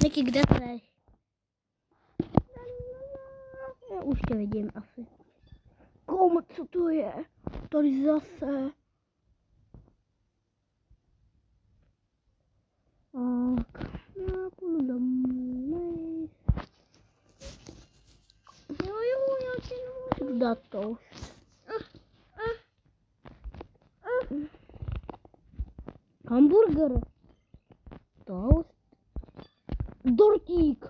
Niky, kde jsi? Já už tě vidím asi. Komu, co to je? Tady zase. Tak, já půjdu domů. Jo, já ti nemůžu dát to. Hamburger. Toast. Dortík.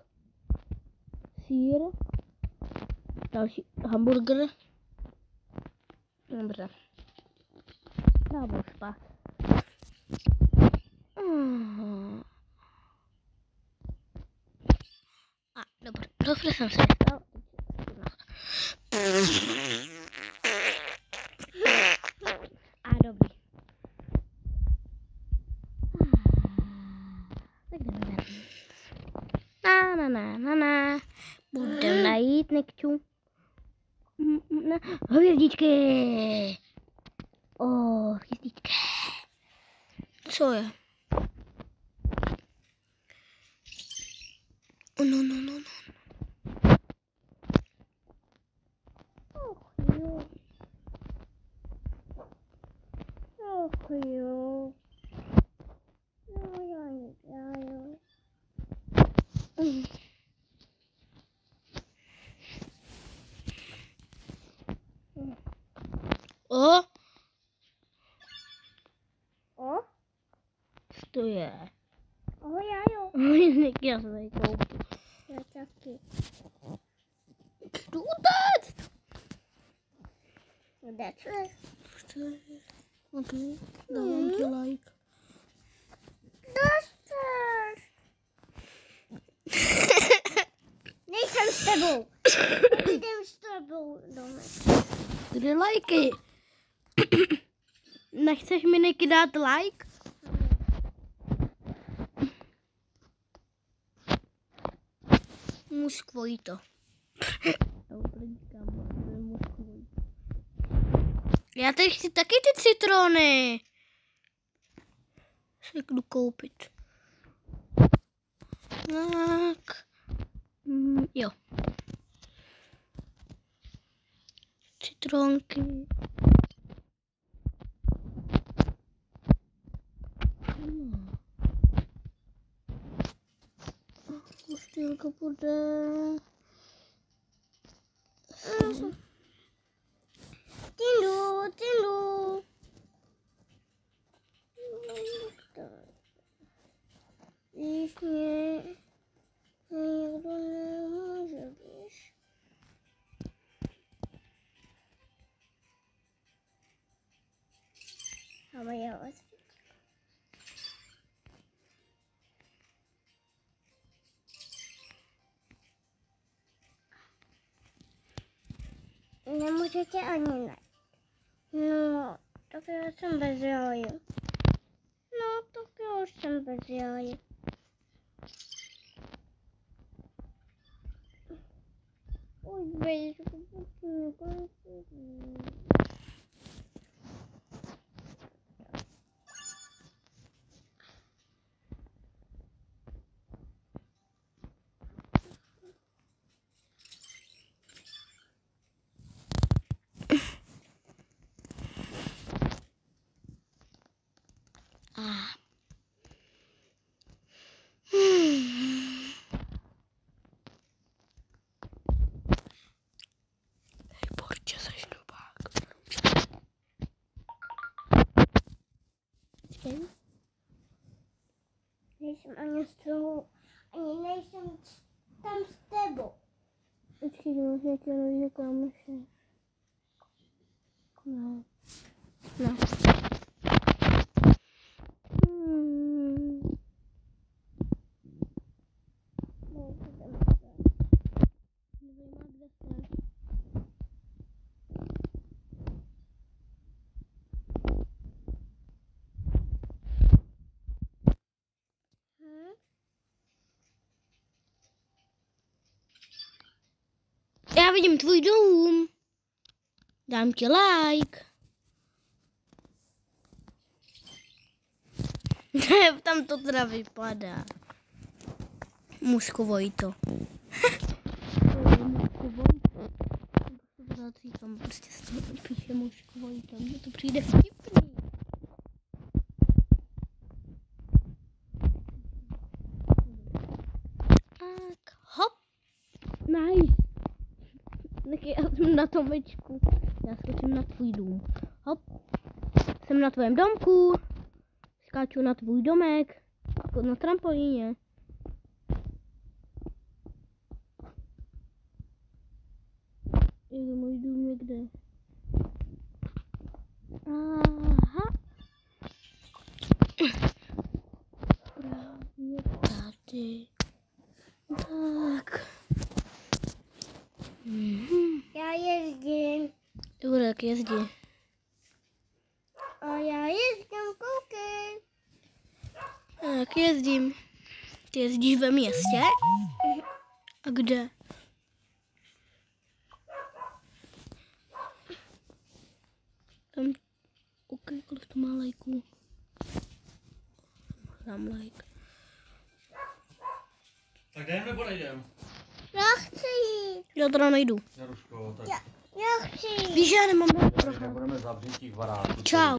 Sýr. Další hamburger. Dobře. Právo spát. Dobře jsem se dostal. A dobrý. Tak jdeme ven. Na. Budeme najít Nikču. Hvězdičky. Hvězdičky. Co je? No. Jo. O? Co to je? Jo. Já se tady koupím. Já taky. Jdu utéct! Ok, dávám ti like. Dostáš. Nejsem s tebou. Jdem s tebou domů. Kde lajky? Nechceš mi Niky dát like? Muskvojito. Já teď chci taky ty citrony. Se jdu koupit. Tak. Jo. Citronky. Kostýlka bude. Tindu. Když mě někdo nemůže, víš. Ale já vás nemůžete ani ne. No, tak já jsem bez jáje. Tak já už jsem bez jáje. Oj, nejsem ani s tebou, ani nejsem tam s tebou. Počkej, já tě rozdělám kameše. No. Já vidím tvůj dům. Dám ti like. Tam to teda vypadá. Mužko Vojto. Pořád říkám, prostě se to píše Mužko Vojto, mně to přijde vtipný. Tak, hop. Nice. Tak já jsem na Tomečku. Já skočím na tvůj dům. Hop. Jsem na tvém domku. Skáču na tvůj domek. Jako na trampolíně. Je můj dům někde? Aha. Právě tady. Tak. Já jezdím. Dobré, tak jezdí. A já jezdím, koukej. Tak jezdím. Ty jezdíš ve městě? A kde? Tam, OK, kolik to má lajků? Dám like. Tak jdem nebo nejdem? Já chci jít. Já teda nejdu. Jaruško, tak Já chci jít. Víš, já nemám. tady nebudeme zavřít těch baráků. Čau.